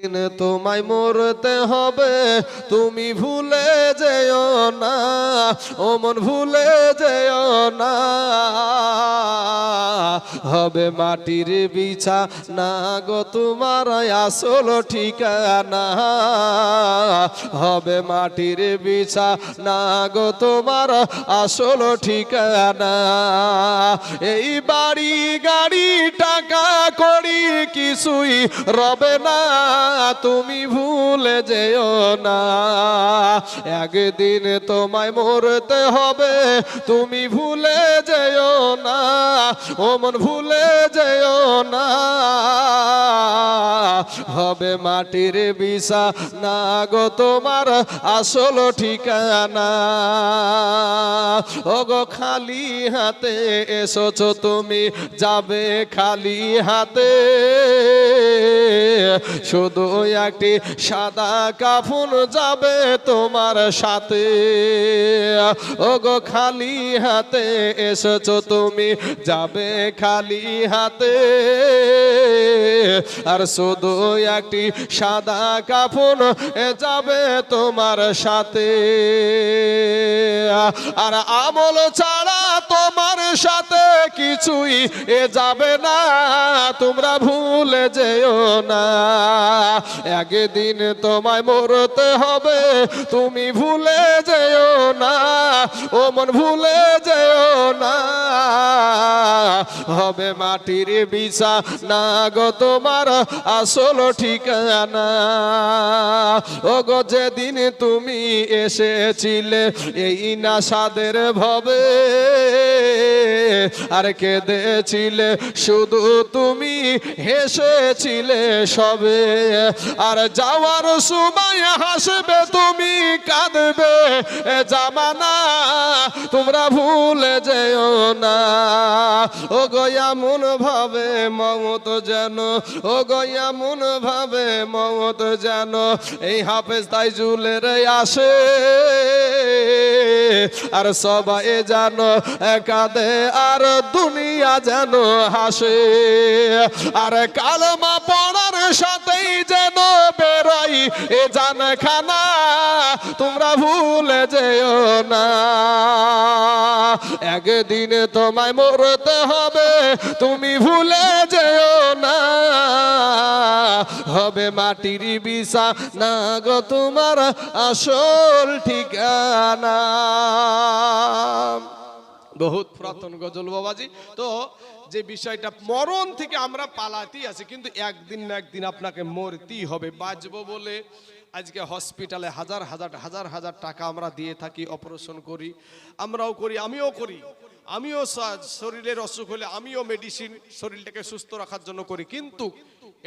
তোমায় মরতে হবে, তুমি ভুলে যেও না, ও মন ভুলে যেও না। হবে মাটির বিছানা গো তোমার আসল ঠিকানা, হবে মাটির বিছানা গো তোমার আসল ঠিকানা। এই বাড়ি গাড়ি টাকা করি কিছুই রবে না, তুমি ভুলে যেও না। একদিন তোমায় মরতে হবে, তুমি ভুলে যেও না, ও মন ভুলে যেও না। হবে মাটির বিছানা গো তোমার আসল ঠিকানা। ও গো খালি হাতে এসেছো তুমি, যাবে খালি হাতে, শুধু একটি সাদা কাফন যাবে তোমার সাথে। ও গো খালি হাতে এসেছো তুমি, যাবে খালি হাতে, আর শুধু একটি সাদা কাফন যাবে তোমার সাথে। আর আমল ছাড়া তোমার সাথে কিছুই যাবে না, তোমরা ভুলে যেও না। একদিন তোমায় মরতে হবে, তুমি ভুলে যেও না, ও মন ভুলে যেও না। হবে মাটির বিছানা গো তোমার আসল ঠিকানা। ও গো যেদিন তুমি এসেছিলে এই নাসাদের ভবে, আর কেঁদেছিলে শুধু তুমি, হেসেছিলে সবে। আর যাওয়ার সময় হাসবে তুমি, কাঁদবে জামানা, তোমরা ভুলে যেও না। ও গো এমন ভাবে মওত যেন, ও গো এমন ভাবে মওত যেন এই হাফেজ তাইজুলের আসে। আর সবাই যেন কাঁদে, আর দুনিয়া যেন হাসে। আর কালমা পড়ার সাথেই যেন বেরোই এ জানখানা, তোমরা ভুলে যেও না। একদিন তোমায় মরতে হবে, তুমি ভুলে যেও না। হবে মাটির বিছানা গো তোমার আসল ঠিকানা। বহুত পুরাতন গজল বাবাজি। তো যে বিষয়টা মরণ থেকে আমরা পালাতেই আছি, কিন্তু একদিন না একদিন আপনাকে মরতেই হবে। বাঁচবো বলে আজকে হসপিটালে হাজার হাজার হাজার হাজার টাকা আমরা দিয়ে থাকি, অপারেশন করি, আমরাও করি, আমিও করি। আমিও শরীরের অসুখ হলে আমিও মেডিসিন শরীরটাকে সুস্থ রাখার জন্য করি, কিন্তু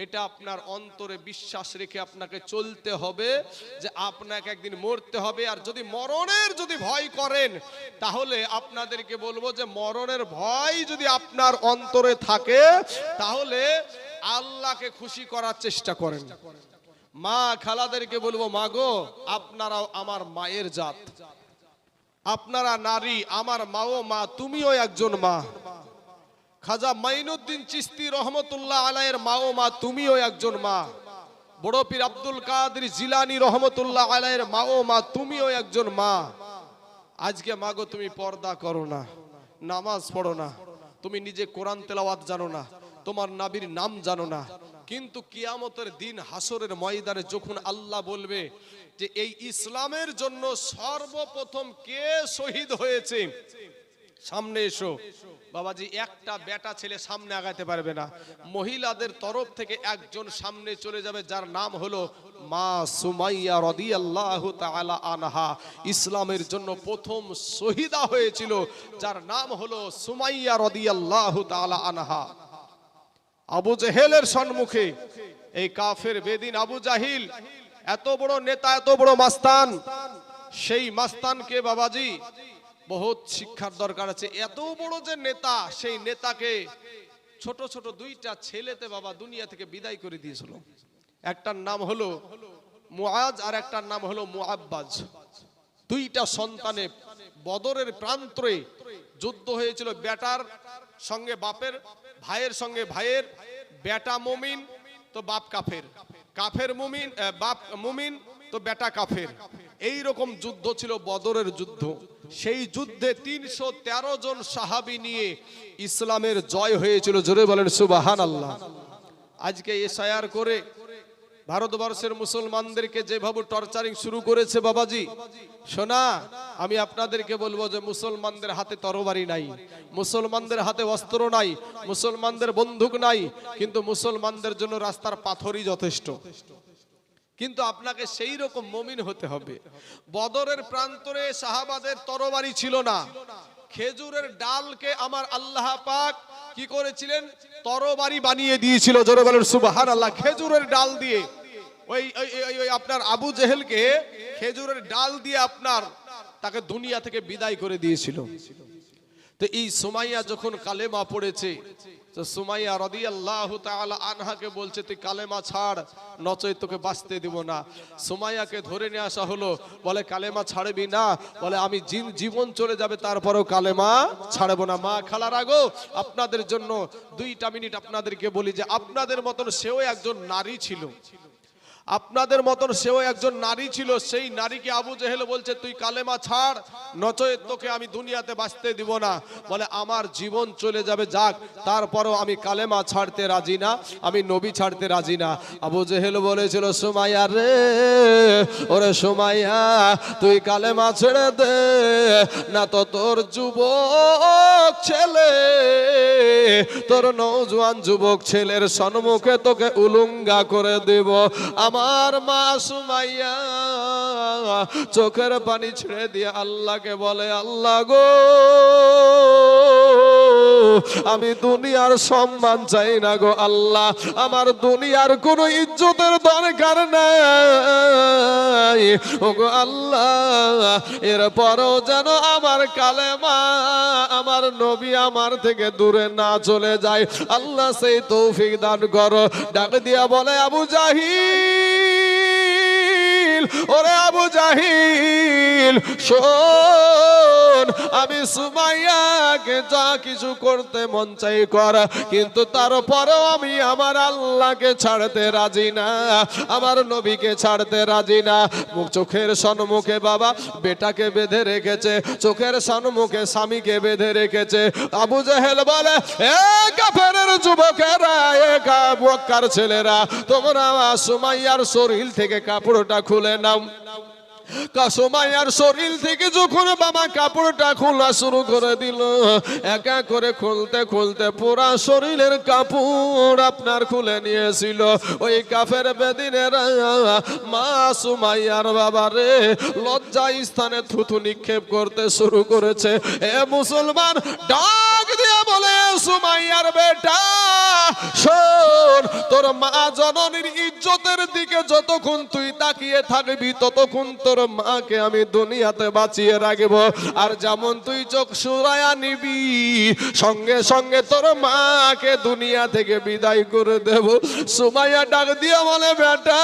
এটা আপনার অন্তরে বিশ্বাস রেখে আপনাকে চলতে হবে যে আপনাকে একদিন মরতে হবে। আর যদি মরণের যদি ভয় করেন, তাহলে আপনাদেরকে বলবো যে মরণের ভয় যদি আপনার অন্তরে থাকে, তাহলে আল্লাহকে খুশি করার চেষ্টা করেন। মা খালাদেরকে বলবো, মা গো আপনারাও আমার মায়ের জাত, আপনারা নারী, আমার মাও মা, তুমিও একজন মা। খাজা মাইনুদ্দিন চিশতি রহমতুল্লাহ আলাইহির মাও মা, তুমিও একজন মা। বড় পীর আব্দুল কাদের জিলানী রহমতুল্লাহ আলাইহির মাও মা, তুমিও একজন মা। আজকে মাগো তুমি পর্দা করো না, নামাজ পড়ো না, তুমি নিজে কোরআন তেলাওয়াত জানো না, তোমার নবীর নাম জানো না, কিন্তু কিয়ামতের দিন হাসরের ময়দানে যখন আল্লাহ বলবে যে এই ইসলামের জন্য সর্বপ্রথম কে শহীদ হয়েছে, সামনে এসো। বাবাজি একটা বেটা ছেলে সামনে আগাতে পারবে না, মহিলাদের তরফ থেকে একজন সামনে চলে যাবে, যার নাম হলো মা সুমাইয়া রাদিয়াল্লাহু তাআলা আনহা। ইসলামের জন্য প্রথম শহীদা হয়েছিল, যার নাম হলো সুমাইয়া রাদিয়াল্লাহু তাআলা আনহা। আবু জেহেলের সম্মুখে এই কাফের বেদিন আবু জাহিল, এত বড় নেতা, এত বড় মাস্তান, সেই মাস্তানকে বাবাজি বহুত শিক্ষার দরকার আছে। এত বড় যে নেতা, সেই নেতাকে ছোট ছোট দুইটা ছেলেতে বাবা দুনিয়া থেকে বিদায় করে দিয়েছিল। একটার নাম হলো মুআজ, আর একটার নাম হলো মুআব্বাজ। দুইটা সন্তানে বদরের প্রান্তরে যুদ্ধ হয়েছিল, বেটার সঙ্গে বাপের, ভাইয়ের সঙ্গে ভাইয়ের। বেটা মুমিন, তো বাপ কাফের, কাফের মুমিন, বাপ মুমিন তো বেটা কাফের। এই রকম যুদ্ধ ছিল বদরের যুদ্ধ। সেই যুদ্ধে 313 জন সাহাবী নিয়ে ইসলামের জয় হয়েছিল। জোরে বলেন সুবহানাল্লাহ। আজকে এসআইআর করে ভারতবর্ষের মুসলমানদেরকে যেভাবে টর্চারিং শুরু করেছে বাবাজি, শোনা আমি আপনাদেরকে বলবো যে মুসলমানদের হাতে তরবারি নাই, মুসলমানদের হাতে অস্ত্র নাই, মুসলমানদের বন্দুক নাই, কিন্তু মুসলমানদের জন্য রাস্তার পাথরই যথেষ্ট। কিন্তু আপনাকে সেই রকম মুমিন হতে হবে। বদরের প্রান্তরে সাহাবাদের তরবারি ছিল না, খেজুরের ডালকে আমার আল্লাহ পাক কি করেছিলেন, তরবারি বানিয়ে দিয়েছিল। জোরে বলেন সুবহানাল্লাহ। খেজুরের ডাল দিয়ে ওই আপনার আবু জেহেলকে খেজুরের ডাল দিয়ে আপনার তাকে দুনিয়া থেকে বিদায় করে দিয়েছিল। তো এই সুমাইয়া যখন কালেমা পড়েছে, তো সুমাইয়া রাদিয়াল্লাহু তাআলা আনহাকে বলছে তুই কালেমা ছাড়, নচয় তোকে বাঁচতে দিব না। সুমাইয়াকে ধরে নিয়ে আসা হলো, বলে কালেমা ছাড়বি না? বলে আমি জীবন চলে যাবে তারপরেও কালেমা ছাড়বো না। মা খালারা গো, আপনাদের জন্য 2টা মিনিট আপনাদেরকে বলি যে আপনাদের মতন সেও একজন নারী ছিল, আপনাদের মতন সেও একজন নারী ছিল। সেই নারীকে আবু জেহেল বলছে তুই কালেমা ছাড়, নচয় তোকে আমি দুনিয়াতে বাঁচতে দিব না। বলে আমার জীবন চলে যাবে যাক, তারপরও আমি কালেমা ছাড়তে রাজি না, আমি নবী ছাড়তে রাজি না। আবু জেহেল বলেছিল সুমাইয়া রে, ওরে সুমাইয়া তুই কালেমা ছেড়ে দে, না তো তোর যুবক ছেলে, তোর নওজোয়ান যুবক ছেলের সম্মুখে তোকে উলঙ্গা করে দেব। আমার মা সুমাইয়া চোখের পানি ছেড়ে দিয়ে আল্লাহকে বলে, আল্লাহ গো আমি দুনিয়ার সম্মান চাই না গো আল্লাহ, আমার দুনিয়ার কোনো ইজ্জতের দরকার নাই ও গো আল্লাহ, এরপরও যেন আমার কালেমা আমার নবী আমার থেকে দূরে না চলে যায়। আল্লাহ সেই তৌফিক দান করো। ডাক দিয়া বলে আবু জাহিল, ওরে আবু জাহিল শোন, আমি সুমাইয়াকে যা কিছু করতে মন চাই কর, কিন্তু তারপরেও আমি আমার আল্লাহকে ছাড়তে রাজি না, আমার নবীকে ছাড়তে রাজি না। চোখের সম্মুখে বাবা বেটাকে বেঁধে রেখেছে, চোখের সম্মুখে স্বামীকে বেঁধে রেখেছে। আবু জেহেল বলে, এ কাফেরের যুবকেরা, এ মক্কার ছেলেরা, তোমরা সুমাইয়ার শরীর থেকে কাপড়টা খুলে নাও। সুমাইয়ার শরীর থেকে যখন বাবা কাপড়টা খোলা শুরু করে দিল, একা করে খুলতে খুলতে পুরা শরীরের কাপড় আপনার খুলে নিয়েছিল। ওই কাফের বেদিনেরা মা সুমাইয়ার বাবারে লজ্জা স্থানে থুতু নিক্ষেপ করতে শুরু করেছে। এ মুসলমান ডাক দিয়ে বলে, সুমাইয়ার বেটা শোন, তোর মা জননীর ইজ্জতের দিকে যতক্ষণ তুই তাকিয়ে থাকবি ততক্ষণ তোর মাকে আমি দুনিয়াতে বাঁচিয়ে রাখবো, আর যেমন তুই চোখ সুরায়া নিবি সঙ্গে সঙ্গে তোর মাকে দুনিয়া থেকে বিদায় করে দেব। সুমাইয়া ডাক দিয়ে বলে, বেটা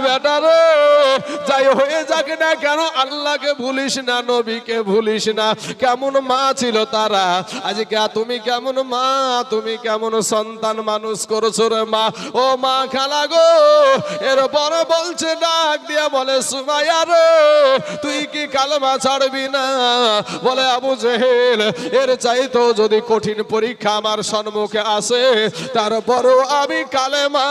বেটা রে, যাই হয়ে যাক না কেন আল্লাহকে ভুলিস না, নবীকে ভুলিস না। কেমন মা ছিল তারা, আজকে তুমি কেমন মা, তুমি কেমন সন্তান মানুষ করছো রে মা। ও মা খালা গো, এরপর বলছে ডাক দিয়া বলে, সুমাইয়া রে তুই কি কালেমা ছাড়বি না? বলে আবু জেহেল, এর চাইতো যদি কঠিন পরীক্ষা আমার সম্মুখে আসে তারপরও আমি কালেমা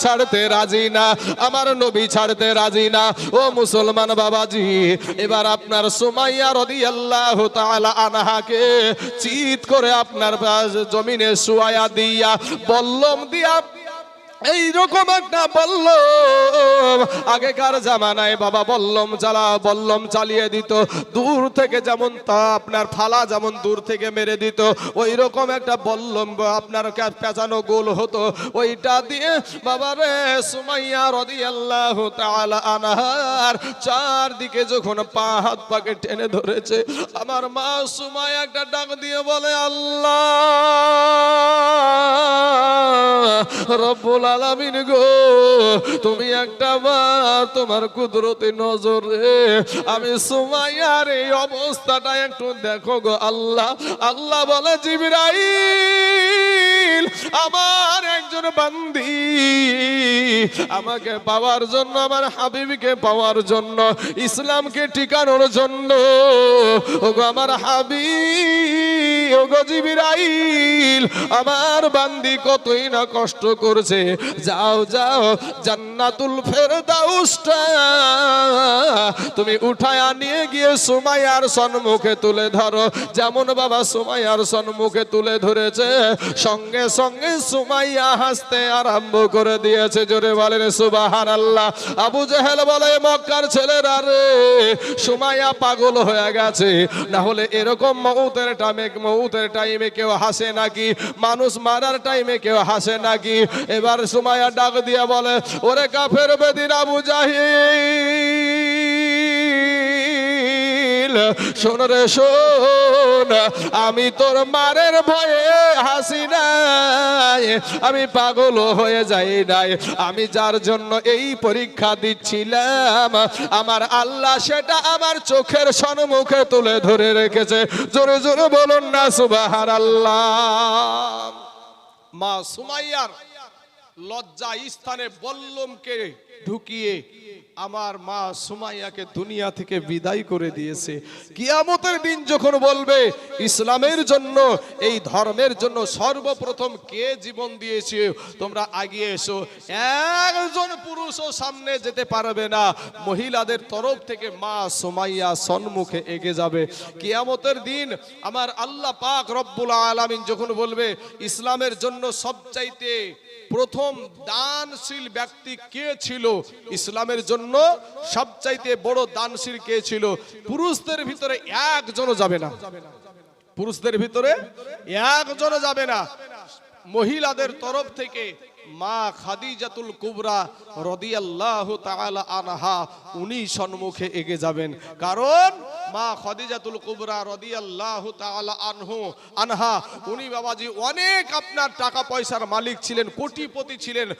ছাড়তে রাজি না, আমার নবী ছাড়তে রাজি না। ও মুসলমান বাবাজি, এবার আপনার সুমাইয়া রাদিয়াল্লাহু তাআলা আনহাকে চিৎ করে আপনার জমিনে শুয়ায়া দিয়া বল্লম দিয়া, এইরকম একটা বল্লম আগেকার জামানায় বাবা বল্লম চালিয়ে দিত, দূর থেকে যেমন তা আপনার ফালা যেমন দূর থেকে মেরে দিত, ওই রকম একটা বল্লম আপনার পেঁচানো গোল হতো। ওইটা দিয়ে বাবা রে সুমাইয়া রাদিয়াল্লাহু তাআলা আনহার চারদিকে যখন পা হাত পাকে টেনে ধরেছে, আমার মা সুমাইয়া একটা ডাক দিয়ে বলে, আল্লাহ রব্বুল আলামিন গো, তুমি একটা বার তোমার কুদরতি নজরে আমি সুমাইয়ার এই অবস্থাটা একটু দেখো গো আল্লাহ। আল্লাহ বলে জিবরাইল, আমার একজন বান্দি আমাকে পাওয়ার জন্য, আমার হাবিবকে পাওয়ার জন্য, ইসলামকে টিকানোর জন্য, ওগো আমার হাবিব, ওগো জিবরাইল, আমার বান্দি কতই না কষ্ট করছে। যাও যাও, জান্নাতুল ফেরদাউসটা তুমি উঠায়া নিয়ে গিয়ে সুমাইয়ার সম্মুখে তুলে ধরো। যেমন বাবা সুমাইয়ার সম্মুখে তুলে ধরেছে, সঙ্গে সঙ্গে সুমাইয়া হাসতে আরম্ভ করে দিয়েছে। জোরে বলেন সুবহানাল্লাহ। আবু জেহেল বলে, মক্কার ছেলেরা রে, সুমাইয়া পাগল হয়ে গেছে, না হলে এরকম মউতের টাইমে কেউ হাসে নাকি? মানুষ মারার টাইমে কেউ হাসে নাকি? এবার সুমাইয়া ডাক দিয়ে বলে, ওরে কাফের বেদিন আবু জাহিল, শোন রে শোন, আমি তোর মারের ভয়ে হাসি নাই, আমি পাগল হয়ে যাই নাই। আমি যার জন্য এই পরীক্ষা দিচ্ছিলাম, আমার আল্লাহ সেটা আমার চোখের সম্মুখে তুলে ধরে রেখেছে। জোরে জোরে বলুন না সুবহানাল্লাহ। মা সুমাইয়ার লজ্জা স্থানে বল্লমকে ঢুকিয়ে আমার মা সুমাইয়াকে দুনিয়া থেকে বিদায় করে দিয়েছে। কিয়ামতের দিন যখন বলবে ইসলামের জন্য, এই ধর্মের জন্য সর্বপ্রথম কে জীবন দিয়েছে, তোমরা আগিয়ে এসো, একজন পুরুষও সামনে যেতে পারবে না। মহিলাদের তরফ থেকে মা সুমাইয়া সম্মুখে এগিয়ে যাবে। কিয়ামতের দিন আমার আল্লাহ পাক রব্বুল আলামিন যখন বলবে ইসলামের জন্য সবচাইতে প্রথম দানশীল ব্যক্তি কে ছিল, ইসলামের জন্য সবচাইতে বড় দানশীল কে ছিল, পুরুষদের ভিতরে একজনও যাবে না, পুরুষদের ভিতরে একজনও যাবে না। মহিলাদের তরফ থেকে মা খাদিজাতুল কুবরা রাদিয়াল্লাহু তাআলা আনহা উনি সম্মুখে এগিয়ে যাবেন। কারণ মা খাদিজাতুল কুবরা রাদিয়াল্লাহু তাআলা আনহা উনি বাবাজি অনেক আপনার টাকা পয়সার মালিক ছিলেন, কোটিপতি ছিলেন।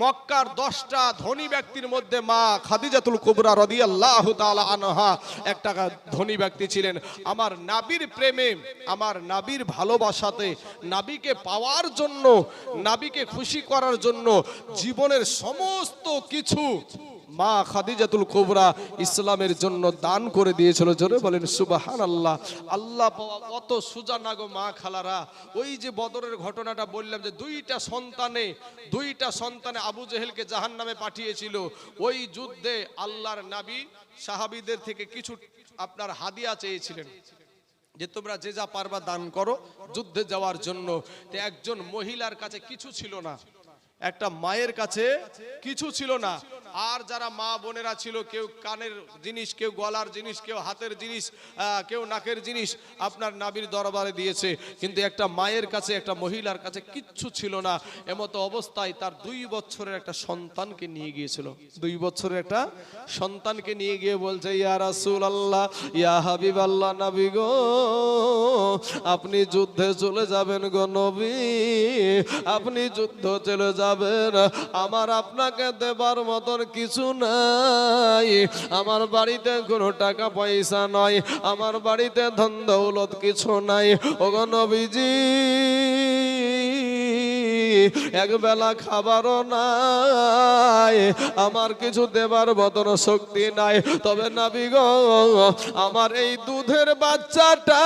মক্কার 10টা ধনী ব্যক্তির মধ্যে মা খাদিজাতুল কুবরা রাদিয়াল্লাহু তাআলা আনহা একটা ধনী ব্যক্তি ছিলেন। আমার নবীর প্রেমে, আমার নবীর ভালোবাসাতে, নবীকে পাওয়ার জন্য, নবীকে খুশি করার জন্য জীবনের সমস্ত কিছু মা খাদিজাতুল কুবরা ইসলামের জন্য দান করে দিয়েছিল। জোরে বলেন সুবহানাল্লাহ। আল্লাহ কত সুজা না গো মা খালারা। ওই যে বদরের ঘটনাটা বললাম যে দুইটা সন্তানে আবু জেহেলকে জাহান্নামে পাঠিয়েছিল। ওই যুদ্ধে আল্লাহর নবী সাহাবীদের থেকে কিছু আপনার হাদিয়া চেয়েছিলেন যে তোমরা যে যা পারবা দান করো যুদ্ধে যাওয়ার জন্য। তো একজন মহিলার কাছে কিছু ছিল না, একটা মায়ের কাছে কিছু ছিল না। আর যারা মা বোনেরা ছিল, কেউ কানের জিনিস, কেউ গলার জিনিস, কেউ হাতের জিনিস, কেউ নাকের জিনিস আপনার নবীর দরবারে দিয়েছে। কিন্তু একটা মায়ের কাছে, একটা মহিলার কাছে কিচ্ছু ছিল না। এমতো অবস্থায় তার 2 বছরের একটা সন্তানকে নিয়ে গিয়েছিল। 2 বছরের একটা সন্তানকে নিয়ে গিয়ে বলছে, ইয়া রাসূলুল্লাহ, ইয়া হাবিবাল্লাহ, নবী গো, আপনি যুদ্ধে চলে যাবেন গো নবী, আপনি যুদ্ধ চলে যাবেন, আমার আপনাকে দেবার মতন কিছু নাই, আমার বাড়িতে কোনো টাকা পয়সা নাই, আমার বাড়িতে ধন দৌলত কিছু নাই। ওগো নবীজি, একবেলা খাবারও নাই, আমার কিছু দেবার মতন শক্তি নাই। তবে নবী গো, আমার এই দুধের বাচ্চাটা,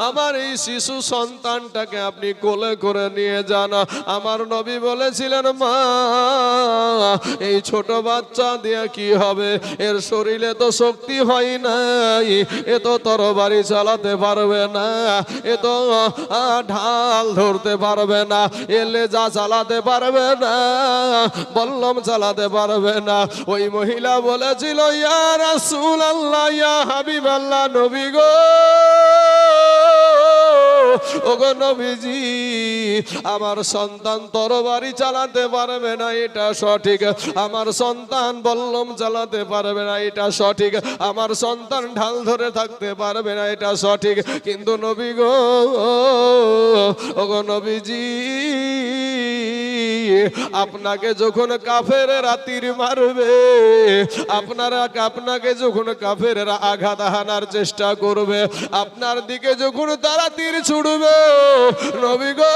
আমার এই শিশু সন্তানটাকে আপনি কোলে করে নিয়ে যান। আমার নবী বলেছিলেন, মা এই ছোট বাচ্চা দিয়ে কি হবে, এর শরীরে তো শক্তি হয় নাই, এ তো তরবারি চালাতে পারবে না, এ তো ঢাল ধরতে পারবে না, এ লেজা চালাতে পারবে না, বল্লম চালাতে পারবে না। ওই মহিলা বলেছিল, ইয়া রাসূলুল্লাহ, ইয়া হাবিবাল্লাহ, নবী গো, ওগো নবীজি, আমার সন্তান তরবারি চালাতে পারবে না, এটা সঠিক, আমার সন্তান বল্লম চালাতে পারবে না, এটা সঠিক, আমার সন্তান ঢাল ধরে থাকতে পারবে না, এটা সঠিক। কিন্তু নবী গো, ওগো নবীজি, আপনাকে যখন কাফেরেরা তীর মারবে, আপনাকে যখন কাফেরেরা আঘাত হানার চেষ্টা করবে, আপনার দিকে যখন তারা তীর ছুড়বে, নবী গো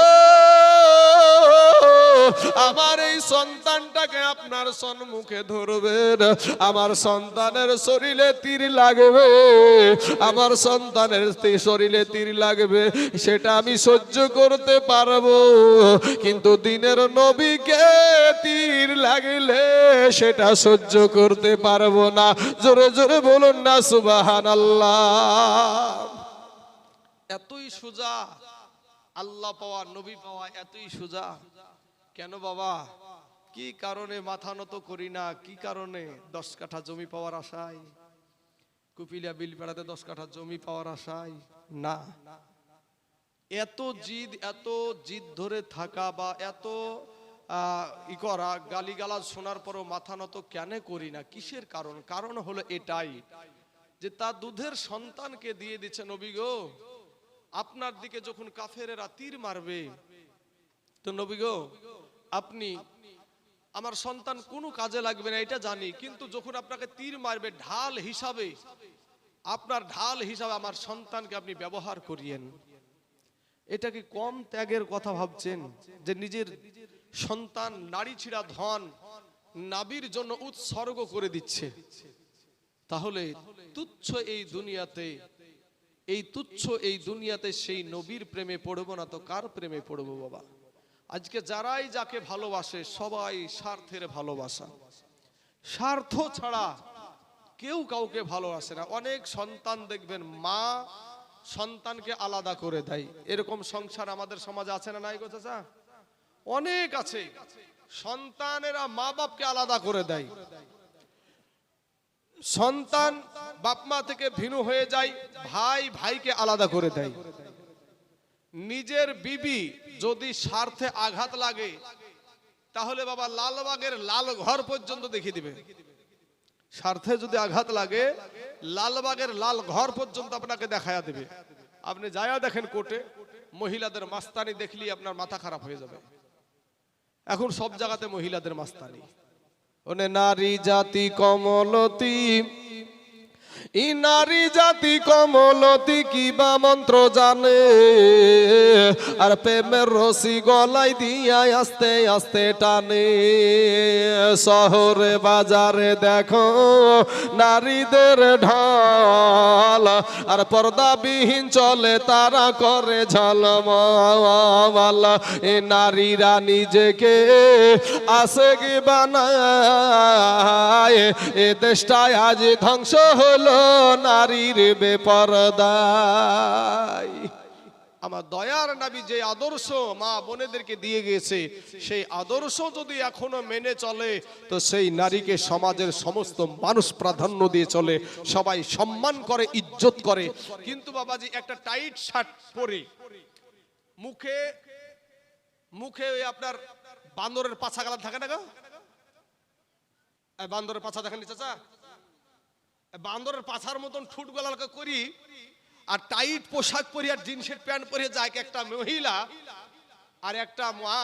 আমার এই সন্তানটাকে আপনার সম্মুখে ধরবেন, আমার সন্তানের শরীরে তীর লাগবে, আমার সন্তানের শরীরে তীর লাগবে, সেটা আমি সহ্য করতে পারবো, কিন্তু দিনের নবীকে তীর লাগলে সেটা সহ্য করতে পারবো না। জোরে জোরে বলুন না সুবহানাল্লাহ। এতই সোজা আল্লাহ পাওয়া, নবী পাওয়া এতই সোজা। কেন বাবা, কি কারণে মাথা নত করি না? কি কারণে? 10 কাঠা জমি পাওয়ার আশায়, কুপিলিয়া বিলপাড়াতে 10 কাঠা জমি পাওয়ার আশায় না। এত জিদ ধরে থাকা বা এত ই করা, গালিগালাজ শোনার পরও মাথা নত কেন করি না? কিসের কারণ? কারণ হলো এটাই যে তার দুধের সন্তানকে দিয়ে দিচ্ছে নবী গো, আপনার দিকে যখন কাফেরেরা তীর মারবে, তো নবী গো আপনি, আমার সন্তান কোনো কাজে লাগবে না এটা জানি, কিন্তু যখন আপনাকে তীর মারবে ঢাল হিসাবে, আপনার ঢাল হিসাবে আমার সন্তানকে আপনি ব্যবহার করিয়েন। এটা কি কম ত্যাগের কথা ভাবছেন যে নিজের সন্তান নারী ছিড়া ধন নাবির জন্য উৎসর্গ করে দিচ্ছে? তাহলে তুচ্ছ এই দুনিয়াতে সেই নবীর প্রেমে পড়বো না তো কার প্রেমে পড়বো বাবা? আজকে যারাই যাকে ভালোবাসে সবাই স্বার্থের ভালোবাসা, স্বার্থ ছাড়া কেউ কাউকে ভালোবাসে না। অনেক সন্তান দেখবেন মা সন্তানকে আলাদা করে দেয়, এরকম সংসার আমাদের সমাজে আছে না নাই গো চাচা? অনেক আছে। সন্তানেরা মা বাপকে আলাদা করে দেয়, সন্তান বাপ মা থেকে ভিন্ন হয়ে যায়, ভাই ভাইকে আলাদা করে দেয়। নিজের বিবি যদি স্বার্থে আঘাত লাগে তাহলে বাবা লালবাগের লাল ঘর পর্যন্ত দেখিয়ে দিবে। স্বার্থে যদি আঘাত লাগে লালবাগের লাল ঘর পর্যন্ত আপনাকে দেখায়া দেবে। আপনি যায়া দেখেন কোর্টে, মহিলাদের মাস্তানি দেখলি আপনার মাথা খারাপ হয়ে যাবে। এখন সব জায়গাতে মহিলাদের মাস্তানি। ওনে নারী জাতি কমলতি, ই নারী জাতি কমলতি কিবা মন্ত্র জানে, আর প্রেমের রশি গলায় দিয়া আস্তে আস্তে টানে। শহরে বাজারে দেখো নারীদের ঢল, আর পর্দাবিহীন চলে তারা করে ঝলমল। এ নারীরা নিজেকে আশেকি বানায়, এ দেশটায় আজ ধ্বংস হলো নারীর বেপরদায়। আমার দয়ার নবী যে আদর্শ মা বোনেদেরকে দিয়ে গেছে, সেই আদর্শ যদি এখনো মেনে চলে তো সেই নারীকে সমাজের সমস্ত মানুষ প্রাধান্য দিয়ে চলে, সবাই সম্মান করে, ইজ্জত করে। কিন্তু বাবাজি একটা টাইট শার্ট পরে মুখে ওই আপনার বান্দরের পাছা গালা থাকে না গো, বান্দরের পাছা দেখেন চাচা, বান্দরের পাছার মতন ঠুট গলাকে করি আর টাইট পোশাক পরি আর জিন্সের প্যান্ট পরে যায় একটা মহিলা, আর একটা মা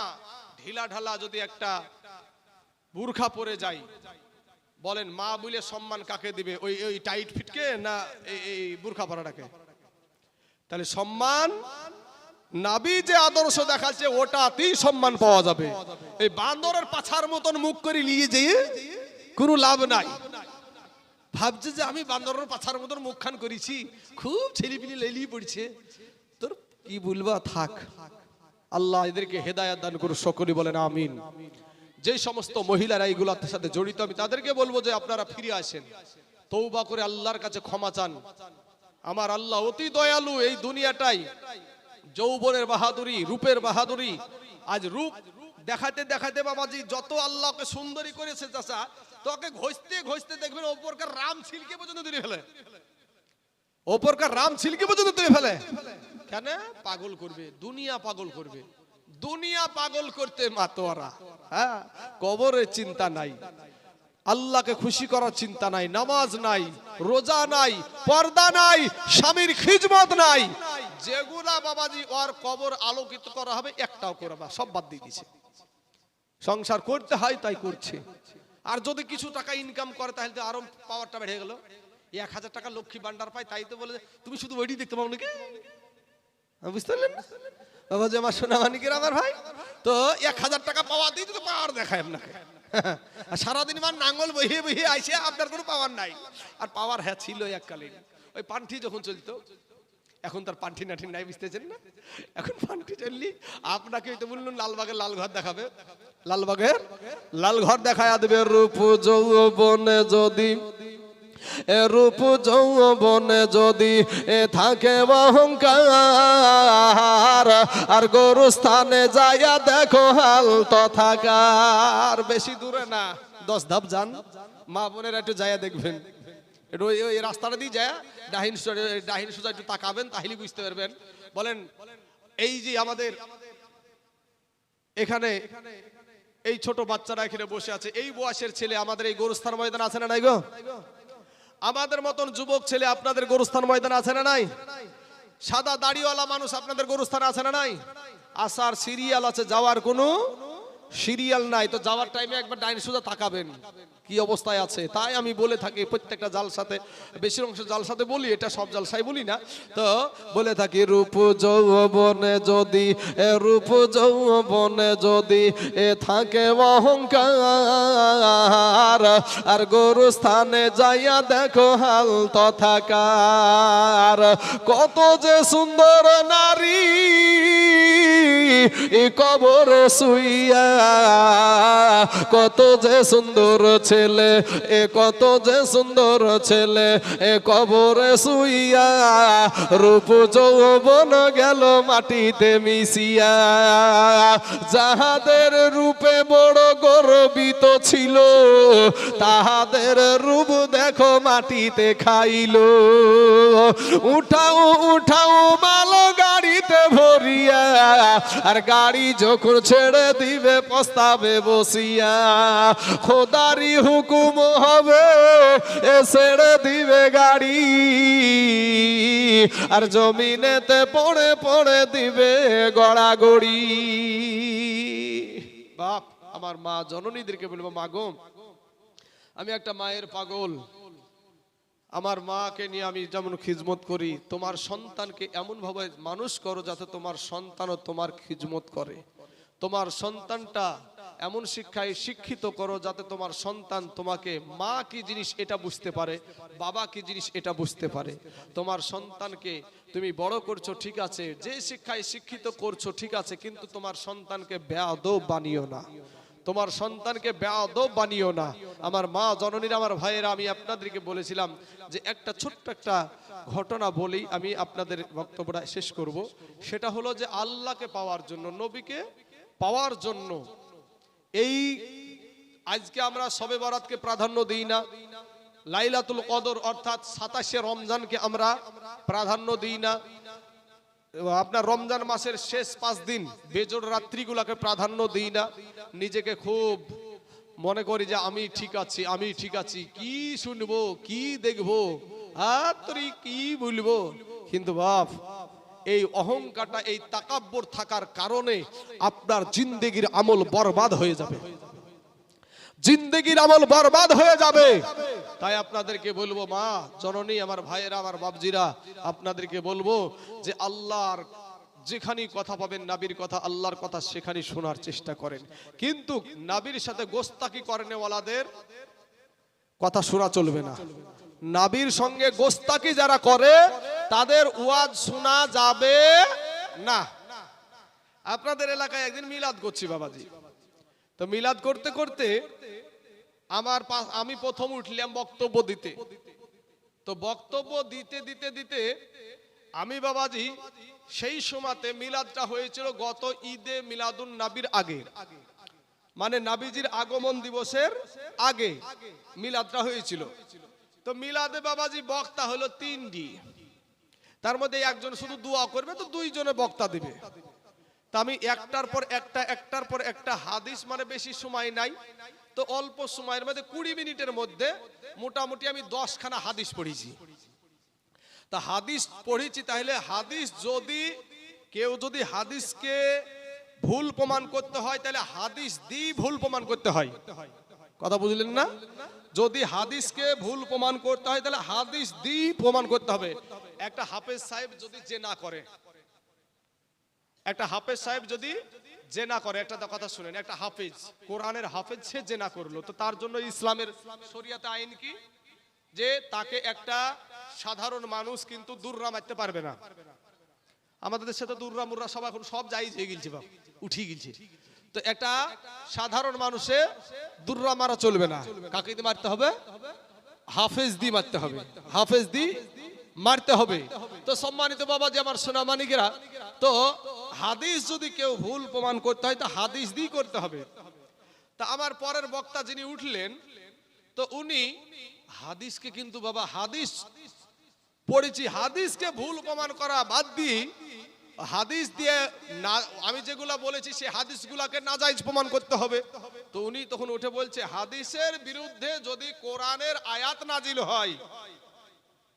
ঢিলা ঢালা যদি একটা বুরখা পরে যায়, বলেন মা বলে সম্মান কাকে দিবে? ওই টাইট ফিটকে না এই বুরখা পরাটাকে? তাহলে সম্মান নবী যে আদর্শ দেখাচ্ছে ওটাতেই সম্মান পাওয়া যাবে। এই বান্দরের পাছার মতন মুখ করে নিয়ে যেয়ে কোনো লাভ নাই। ভাবছে যে আমি বান্দরের পাছার মতন মুখখান করেছি, খুব ছেলেপিলি লেলিয়ে পড়ছে, তোর কি বলবা থাক। আল্লাহ এদেরকে হেদায়েত দান করুন, সকলে বলেন আমিন। যে সমস্ত মহিলারা এইগুলোর সাথে জড়িত আমি তাদেরকে বলবো যে আপনারা ফিরে আসেন, তওবা করে আল্লাহর কাছে ক্ষমা চান। আমার আল্লাহ অতি দয়ালু। এই দুনিয়াটাই যৌবনের বাহাদুরি, রূপের বাহাদুরি। আজ রূপ দেখাতে দেখাতে বাবাজি যত আল্লাহকে সুন্দরী করেছে চাচা, তোকে ঘষতে ঘষতে দেখবেন ওপরকার রাম ছিলকে পর্যন্ত তুলে ফেলে, ওপরকার রাম ছিলকে পর্যন্ত তুলে ফেলে। কেন? পাগল করবে, দুনিয়া পাগল করবে। দুনিয়া পাগল করতে মাতোয়ারা। হ্যাঁ, কবরের চিন্তা নাই, আল্লাহকে খুশি করার চিন্তা নাই, নামাজ নাই, রোজা নাই, পর্দা নাই, স্বামীর খিজমত নাই। যেগুলা বাবাজি ওর কবর আলোকিত করা হবে একটাও করবা, সব বাদ দিয়ে দিছে। সংসার করতে হয় তাই করছে। আর যদি কিছু টাকা ইনকাম করে তাহলে তো আরো পাওয়ারটা বেড়ে গেল। 1000 টাকা লক্ষ্মী ভান্ডার পায়, তাই তো বলে তুমি শুধু ওইটি দেখতে পাও নাকি? বুঝতে পারলেন বাবা যে আমার সোনা মানিকের আমার ভাই, তো 1000 টাকা পাওয়া দিয়ে তো পাওয়ার দেখায় আপনাকে। আর সারাদিন আমার নাঙ্গল বহিয়ে বহিয়ে আইসে আপনার কোনো পাওয়ার নাই। আর পাওয়ার হ্যাঁ ছিল এককালীন, ওই পান্ঠি যখন চলতো। এখন তার পান্ঠি নাঠি নাই, বুঝতেছেন না? এখন পান্ঠি চললি আপনাকে তো বললেন লালবাগের লাল ঘর দেখাবে, লালবাগের লাল ঘর দেখায় দেবে। রূপ যৌবনে যদি রূপ যৌবনে যদি থাকে অহংকার, আর গরুস্থানে যাইয়া দেখো হাল তথাকার। বেশি দূরে না, 10 ধাপ যান, মা বোনেরা একটু যাইয়া দেখবেন। একটু ওই রাস্তাটা দিয়ে যায় ডাহিন সোজা একটু তাকাবেন, তাহলে বুঝতে পারবেন। বলেন এই যে আমাদের এখানে এই ছোট বাচ্চারা এখানে বসে আছে, এই বয়সের ছেলে আমাদের এই গরুস্থান ময়দান আছে না নাই গো? আমাদের মতন যুবক ছেলে আপনাদের গরুস্থান ময়দান আছে না নাই? সাদা দাড়িওয়ালা মানুষ আপনাদের গরুস্থান আছে না নাই? আসার সিরিয়াল আছে, যাওয়ার কোনো সিরিয়াল নাই। তো যাওয়ার টাইমে একবার ডাইন সোজা তাকাবেন কি অবস্থায় আছে। তাই আমি বলে থাকি প্রত্যেকটা জালসাতে, বেশির অংশ জালসাতে বলি, এটা সব জালসায় বলি না, তো বলে থাকি রূপ যৌবনে যদি রূপ যৌবনে যদি থাকে অহংকার, আর গরুস্থানে যাইয়া দেখো হাল তথাকার। কত যে সুন্দর নারী কবরে শুইয়া, কত যে সুন্দর ছেলে কত যে সুন্দর ছেলে কবরে শুইয়া, রূপ যৌবন গেল মাটিতে মিশিয়া। যাহাদের রূপে বড় গর্বিত ছিল, তাহাদের রূপ দেখো মাটিতে খাইল। উঠাও উঠাও মাল গাড়িতে ভরিয়া, আর গাড়ি যখন ছেড়ে দিবে পস্তাবে বসিয়া। খোদারি হুকুম হবে ছেড়ে দিবে গাড়ি, আর জমিনেতে পড়ে পড়ে দিবে গড়াগড়ি। বাপ আমার মা জননীদেরকে বলবো, মা গো আমি একটা মায়ের পাগল, আমার মাকে নিয়ে আমি যেমন খিজমত করি, তোমার সন্তানকে এমন ভাবে মানুষ করো যাতে তোমার সন্তানও তোমার খিজমত করে। তোমার সন্তানটা এমন শিক্ষায় শিক্ষিত করো যাতে তোমার সন্তান তোমাকে মা কি জিনিস এটা বুঝতে পারে, বাবা কি জিনিস এটা বুঝতে পারে। তোমার সন্তানকে তুমি বড় করছো ঠিক আছে, যে শিক্ষায় শিক্ষিত করছো ঠিক আছে, কিন্তু তোমার সন্তানকে বেয়াদব বানিও না, তোমার সন্তানকে বেয়াদব বানিও না। আমার মা জননীরা, আমার ভাইয়েরা, আমি আপনাদেরকে বলেছিলাম যে একটা ছোট্ট একটা ঘটনা বলি, আমি আপনাদের বক্তব্যটা শেষ করব। সেটা হলো যে আল্লাহকে পাওয়ার জন্য, নবীকে পাওয়ার জন্য এই আজকে আমরা শবে বরাতকে প্রাধান্য দিই না, লাইলাতুল কদর অর্থাৎ 27শে রমজানকে আমরা প্রাধান্য দিই না, আপনার রমজান মাসের শেষ 5 দিন বেজোড় রাত্রিগুলোকে প্রাধান্য দিই না। নিজেকে খুব মনে করি যে আমি ঠিক আছি, আমি ঠিক আছি, কি শুনবো কি দেখবো আর তোর কি বলবো। কিন্তু বাপ এই অহংকারটা, এই তাকাব্বর থাকার কারণে আপনার জিন্দেগির আমল বরবাদ হয়ে যাবে, জিন্দেগির আমল বরবাদ হয়ে যাবে। তাই আপনাদেরকে বলবো, মা জননী, আমার ভাইয়েরা, আমার বাপজিরা, আপনাদেরকে বলবো যে আল্লাহর যেখানেই কথা পাবেন নাবির কথা, আল্লাহর কথা, সেখানেই শোনার চেষ্টা করেন। কিন্তু নাবির সাথে গোস্তাকি করেনেওয়ালাদের কথা শোনা চলবে না। নাবির সঙ্গে গোস্তাকি যারা করে তাদের ওয়াজ শোনা যাবে না। আপনাদের এলাকায় একদিন মিলাদ করছি বাবাজি, তো মিলাদ করতে করতে আমি প্রথম উঠলাম বক্তব্য দিতে। তো বক্তব্য দিতে দিতে দিতে আমি বাবাজি সেই সময়তে মিলাদটা হয়েছিল গত ঈদে মিলাদুন নবীর আগে, মানে নবীজির আগমন দিবসের আগে মিলাদটা হয়েছিল। তো মিলাদে বাবাজি বক্তা হলো 3টি, তার মধ্যে একজন শুধু দোয়া করবে, তো 2 জনে বক্তা দিবে। তা আমি একটার পর একটা হাদিস, মানে বেশি সময় নাই, তো অল্প সময়ের মধ্যে 20 মিনিটের মধ্যে মোটামুটি আমি 10খানা হাদিস পড়েছি। তা হাদিস পড়েছি, তাহলে হাদিস যদি কেউ যদি হাদিসকে ভুল প্রমাণ করতে হয় তাহলে হাদিস দিয়ে ভুল প্রমাণ করতে হয়। কথা বুঝলেন না? যদি হাদিসকে ভুল প্রমাণ করতে হয় তাহলে হাদিস দিয়ে প্রমাণ করতে হবে। একটা হাফেজ সাহেব যদি জেনা করে, একটা হাফেজ সাহেব যদি জেনা করে, একটা কথা শুনেন, একটা হাফেজ, কোরআনের হাফেজ, সে জেনা করলো, তো তার জন্য ইসলামের শরিয়াতে আইন কি? যে তাকে একটা সাধারণ মানুষ কিন্তু দুররা মারতে পারবে না। আমাদের দেশে তো দুররা মুররা সব এখন সব জায়েজ হয়ে গেছে, বাপ উঠি গেছে। তো একটা সাধারণ মানুষে দুররা মারা চলবে না, কাকে দিয়ে মারতে হবে? হাফেজ দিয়ে মারতে হবে, হাফেজ দিয়ে মারতে হবে। তো সম্মানিত বাবা যে আমার সোনা মানিকেরা, তো হাদিস যদি কেউ ভুল প্রমাণ করতে হয় তো হাদিস দিয়ে করতে হবে। তা আমার পরের বক্তা যিনি উঠলেন, তো উনি হাদিসকে কিন্তু বাবা হাদিস পড়েছি, হাদিসকে ভুল প্রমাণ করা বাদ দিয়ে হাদিস দিয়ে না, আমি যেগুলা বলেছি সেই হাদিসগুলাকে নাজায়েজ প্রমাণ করতে হবে। তো উনি তখন উঠে বলছে হাদিসের বিরুদ্ধে যদি কোরআনের আয়াত নাজিল হয়,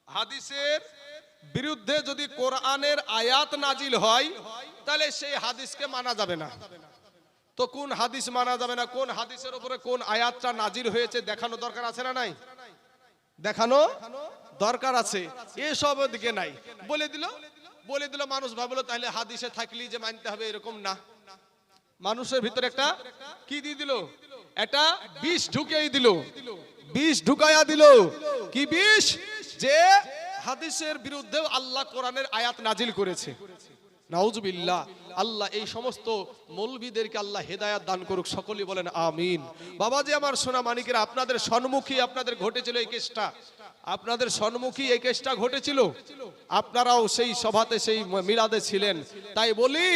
হাদিসের বিরুদ্ধে যদি কোরআনের আয়াত নাজিল হয় তাহলে সেই হাদিসকে মানা যাবে না। তো কোন হাদিস মানা যাবে না, কোন হাদিসের উপরে কোন আয়াতটা নাজিল হয়েছে দেখানো দরকার আছে না নাই? দেখানো দরকার আছে। এসব দিকে নাই, বলে দিল মানুষ ভাবলো তাহলে হাদিসে থাকলি যে মানতে হবে এরকম না। মানুষের ভিতরে একটা কি দিয়ে দিল? একটা বিষ ঢুকিয়ে দিল, বিষ ঢুকায়া দিল। কি বিষ? যে হাদিসের বিরুদ্ধেও আল্লাহ কোরআনের আয়াত নাজিল করেছে। নাউজুবিল্লাহ। আল্লাহ এই সমস্ত মৌলবীদেরকে আল্লাহ হেদায়াত দান করুক, সকলেই বলেন আমিন। বাবাজি আমার সোনা মানিকেরা, আপনাদের সম্মুখী আপনাদের ঘটেছিল এই কেসটা, আপনাদের সম্মুখী এই কেসটা ঘটেছিল, আপনারাও সেই সভাতে সেই মিলাদে ছিলেন। তাই বলি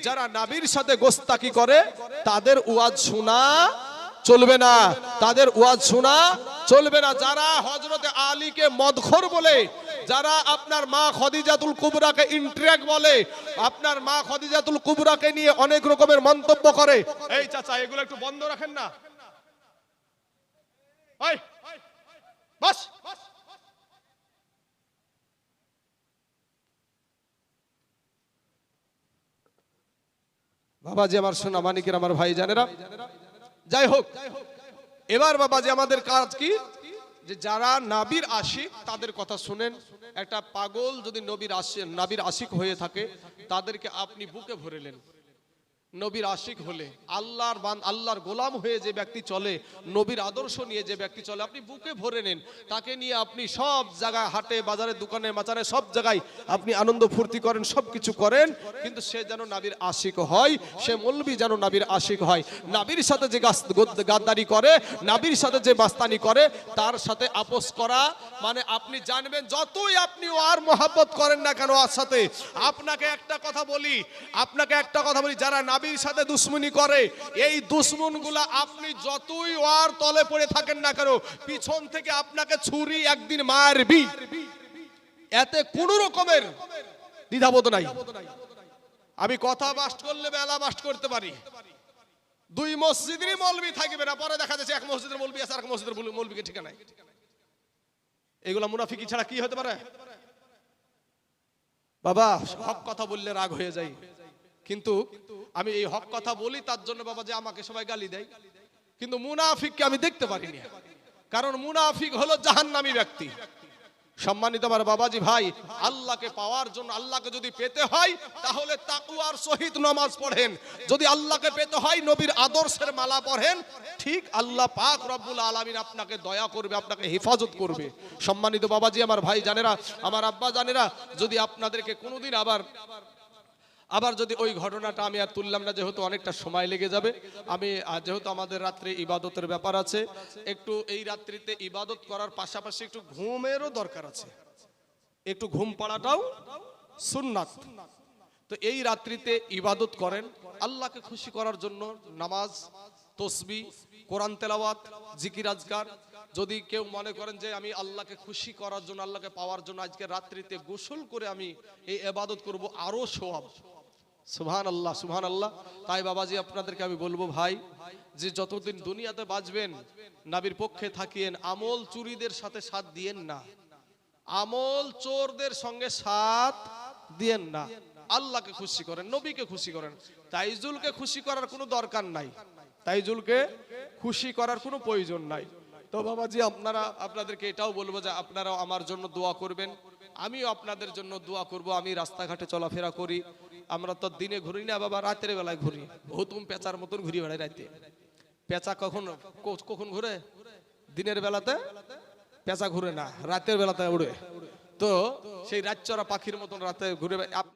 যারা নবীর সাথে গোস্তাকি করে তাদের ওয়াজ শোনা চলবে না, তাদের ওয়াজ শোনা চলবে না। যারা হযরতে আলীকে মদখোর বলে, যারা আপনার মা খদিজাতুল কুবরাকে ইন্ট্রাক্ট বলে, আপনার মা খদিজাতুল কুবরাকে নিয়ে অনেক রকমের মন্তব্য করে, এই চাচা এগুলো একটু বন্ধ রাখেন না। ওই বাস, বাবাজি আমার সোনা মানিকের আমার ভাই জানেরা, যাই হোক, এবার বাবাজি আমাদের কাজ কি? যে যারা নবীর আশিক তাদের কথা শুনেন। একটা পাগল যদি নবীর আশিক হয়ে থাকে তাদেরকে আপনি বুকে ভরেলেন। নবীর আশিক হলে আল্লাহর গোলাম হয়ে যে ব্যক্তি চলে, নবীর আদর্শ নিয়ে যে ব্যক্তি চলে, আপনি বুকে ভরে নেন। তাকে নিয়ে আপনি সব জায়গায়, হাটে বাজারে দোকানে মাচারে সব জায়গায় আপনি আনন্দ ফুর্তি করেন, সব কিছু করেন, কিন্তু সে যেন নবীর আশিক হয়, সে মৌলবি যেন নবীর আশিক হয়। নবীর সাথে যে গাদ্দারি করে, নবীর সাথে যে মাস্তানি করে, তার সাথে আপোস করা মানে আপনি জানবেন যতই আপনি আর মহব্বত করেন না কেন ওর সাথে। আপনাকে একটা কথা বলি, যারা নবীর সাথে দুশ্মনী করে, এই দুশ্মনগুলা আপনি যতই ওর তলে পড়ে থাকেন না কেন, পিছন থেকে আপনাকে ছুরি একদিন মারবি, এতে কোনো রকমের দ্বিধাবোধ নাই। আমি কথা বাস্ট করলে বেলা বাস্ট করতে পারি, দুই মসজিদেরই মৌলবি থাকবে না, পরে দেখা যাচ্ছে এক মসজিদের মৌলবি আছে আর এক মসজিদের মৌলবিকে ঠিকানা নাই। এগুলা মুনাফিকি ছাড়া কি হতে পারে? বাবা হক কথা বললে রাগ হয়ে যায়, কিন্তু আমি এই হক কথা বলি তার জন্য বাবা যে আমাকে সবাই গালি দেয়, কিন্তু মুনাফিককে আমি দেখতে পারিনি, কারণ মুনাফিক হলো জাহান্নামী ব্যক্তি। সম্মানিত আমার বাবাজি ভাই, আল্লাহকে পাওয়ার জন্য, আল্লাহকে যদি পেতে হয় তাহলে তাকওয়ার সহিত নামাজ পড়েন, যদি আল্লাহকে পেতে হয় নবীর আদর্শের মালা পড়েন, ঠিক আল্লাহ পাক রব্বুল আলামিন আপনাকে দয়া করবে, আপনাকে হেফাজত করবে। সম্মানিত বাবাজি আমার ভাই জানেরা, আমার আব্বা জানেরা, যদি আপনাদেরকে কোনোদিন আবার যদি ওই ঘটনাটা আমি আর তুললাম না, যেহেতু অনেকটা সময় লেগে যাবে। আমি যেহেতু আমাদের রাত্রে ইবাদতের ব্যাপার আছে, একটু এই রাত্রিতে ইবাদত করার পাশাপাশি একটু ঘুমেরও দরকার আছে, একটু ঘুম পড়াটাও সুন্নাত। তো এই রাত্রিতে ইবাদত করেন আল্লাহকে খুশি করার জন্য, নামাজ, তসবিহ, কোরআন তেলাওয়াত, জিকির আজকার। যদি কেউ মনে করেন যে আমি আল্লাহকে খুশি করার জন্য, আল্লাহকে পাওয়ার জন্য আজকে রাত্রিতে গোসল করে আমি এই ইবাদত করব, আরো সওয়াব। সুবহানাল্লাহ, সুবহানাল্লাহ। তাই বাবাজি আপনাদেরকে আমি বলবো ভাই, যে যতদিন দুনিয়াতে বাঁচবেন নবীর পক্ষে থাকিয়েন, আমল চুরিদের সাথে সাথ দিয়েন না, আমল চোরদের সঙ্গে সাথ দিয়েন না। আল্লাহকে খুশি করেন, নবীকে খুশি করেন। তাইজুলকে খুশি করার কোনো দরকার নাই, তাইজুলকে খুশি করার কোনো প্রয়োজন নাই। তো বাবাজি আপনাদেরকে এটাও বলবো যে আপনারাও আমার জন্য দোয়া করবেন, আমিও আপনাদের জন্য দোয়া করব। আমি রাস্তাঘাটে চলাফেরা করি, আমরা তো দিনে ঘুরি না বাবা, রাতের বেলায় ঘুরি। হুতুম পেঁচার মতন ঘুরি বেড়াই রাতে। পেঁচা কখন কখন ঘুরে? দিনের বেলাতে পেঁচা ঘুরে না, রাতের বেলাতে উড়ে। তো সেই রাতচরা পাখির মতন রাতে ঘুরে